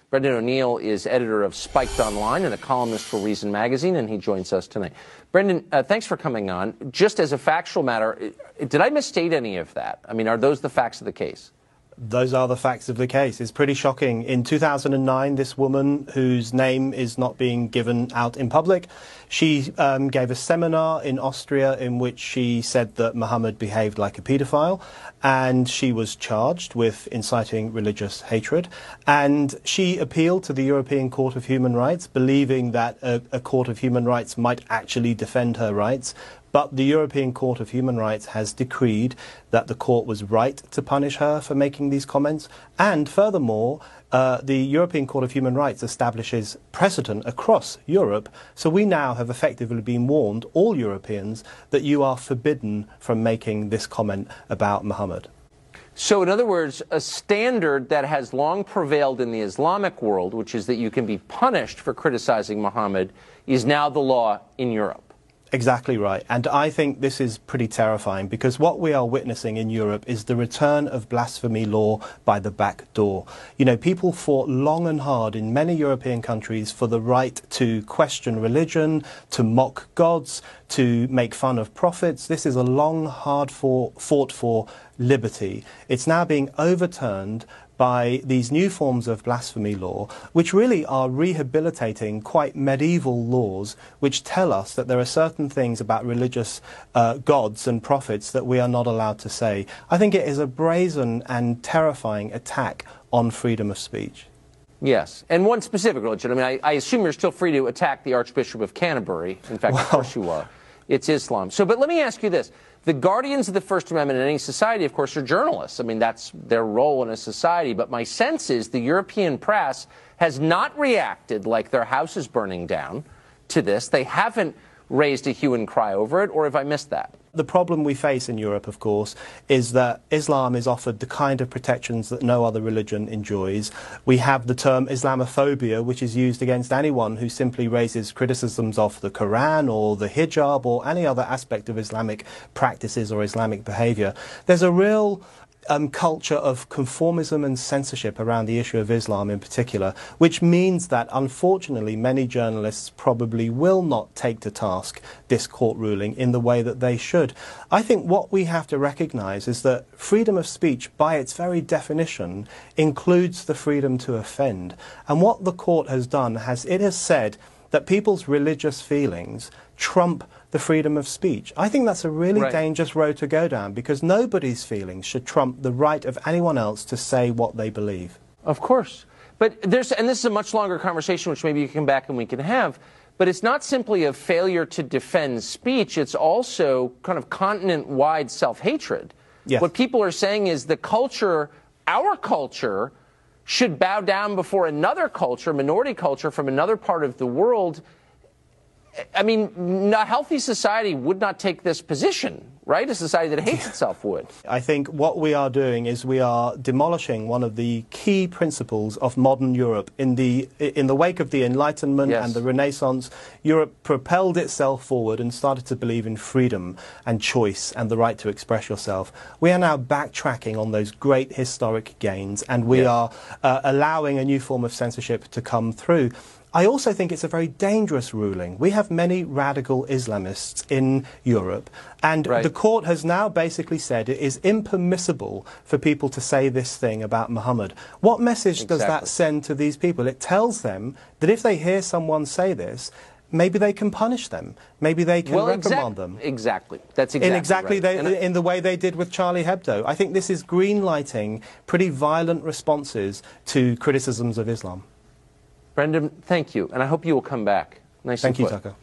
Brendan O'Neill is editor of Spiked Online and a columnist for Reason Magazine, and he joins us tonight. Brendan, thanks for coming on. Just as a factual matter, did I misstate any of that? I mean, are those the facts of the case? Those are the facts of the case. It's pretty shocking. In 2009, this woman, whose name is not being given out in public, she gave a seminar in Austria in which she said that Muhammad behaved like a paedophile, and she was charged with inciting religious hatred. And she appealed to the European Court of Human Rights, believing that a Court of Human Rights might actually defend her rights. But the European Court of Human Rights has decreed that the court was right to punish her for making these comments. And furthermore, the European Court of Human Rights establishes precedent across Europe. So we now have effectively been warned, all Europeans, that you are forbidden from making this comment about Muhammad. So in other words, a standard that has long prevailed in the Islamic world, which is that you can be punished for criticizing Muhammad, is now the law in Europe. Exactly right. And I think this is pretty terrifying, because what we are witnessing in Europe is the return of blasphemy law by the back door. You know, people fought long and hard in many European countries for the right to question religion, to mock gods, to make fun of prophets. This is a long, hard fought for liberty. It's now being overturned by these new forms of blasphemy law, which really are rehabilitating quite medieval laws, which tell us that there are certain things about religious gods and prophets that we are not allowed to say. I think it is a brazen and terrifying attack on freedom of speech. Yes, and one specific religion. I mean, I assume you're still free to attack the Archbishop of Canterbury. In fact, of course you are. It's Islam. So, but let me ask you this. The guardians of the First Amendment in any society, of course, are journalists. I mean, that's their role in a society. But my sense is the European press has not reacted like their house is burning down to this. They haven't raised a hue and cry over it, or have I missed that? The problem we face in Europe, of course, is that Islam is offered the kind of protections that no other religion enjoys. We have the term Islamophobia, which is used against anyone who simply raises criticisms of the Quran or the hijab or any other aspect of Islamic practices or Islamic behavior. There's a real culture of conformism and censorship around the issue of Islam in particular, which means that, unfortunately, many journalists probably will not take to task this court ruling in the way that they should. I think what we have to recognize is that freedom of speech, by its very definition, includes the freedom to offend. And what the court has done it has said that people's religious feelings trump the freedom of speech. I think that's a really dangerous road to go down, because nobody's feelings should trump the right of anyone else to say what they believe. Of course. But and this is a much longer conversation, which maybe you can come back and we can have, but it's not simply a failure to defend speech, it's also kind of continent-wide self-hatred. Yes. What people are saying is the culture, our culture, should bow down before another culture, minority culture from another part of the world. I mean, a healthy society would not take this position, right? A society that hates itself would. I think what we are doing is we are demolishing one of the key principles of modern Europe. In the wake of the Enlightenment and the Renaissance, Europe propelled itself forward and started to believe in freedom and choice and the right to express yourself. We are now backtracking on those great historic gains, and we are allowing a new form of censorship to come through. I also think it's a very dangerous ruling. We have many radical Islamists in Europe, and the court has now basically said it is impermissible for people to say this thing about Muhammad. What message does that send to these people? It tells them that if they hear someone say this, maybe they can punish them. Maybe they can reprimand them. Exactly. That's exactly right. In the way they did with Charlie Hebdo. I think this is green-lighting pretty violent responses to criticisms of Islam. Brendan, thank you, and I hope you will come back. Thank you, Tucker.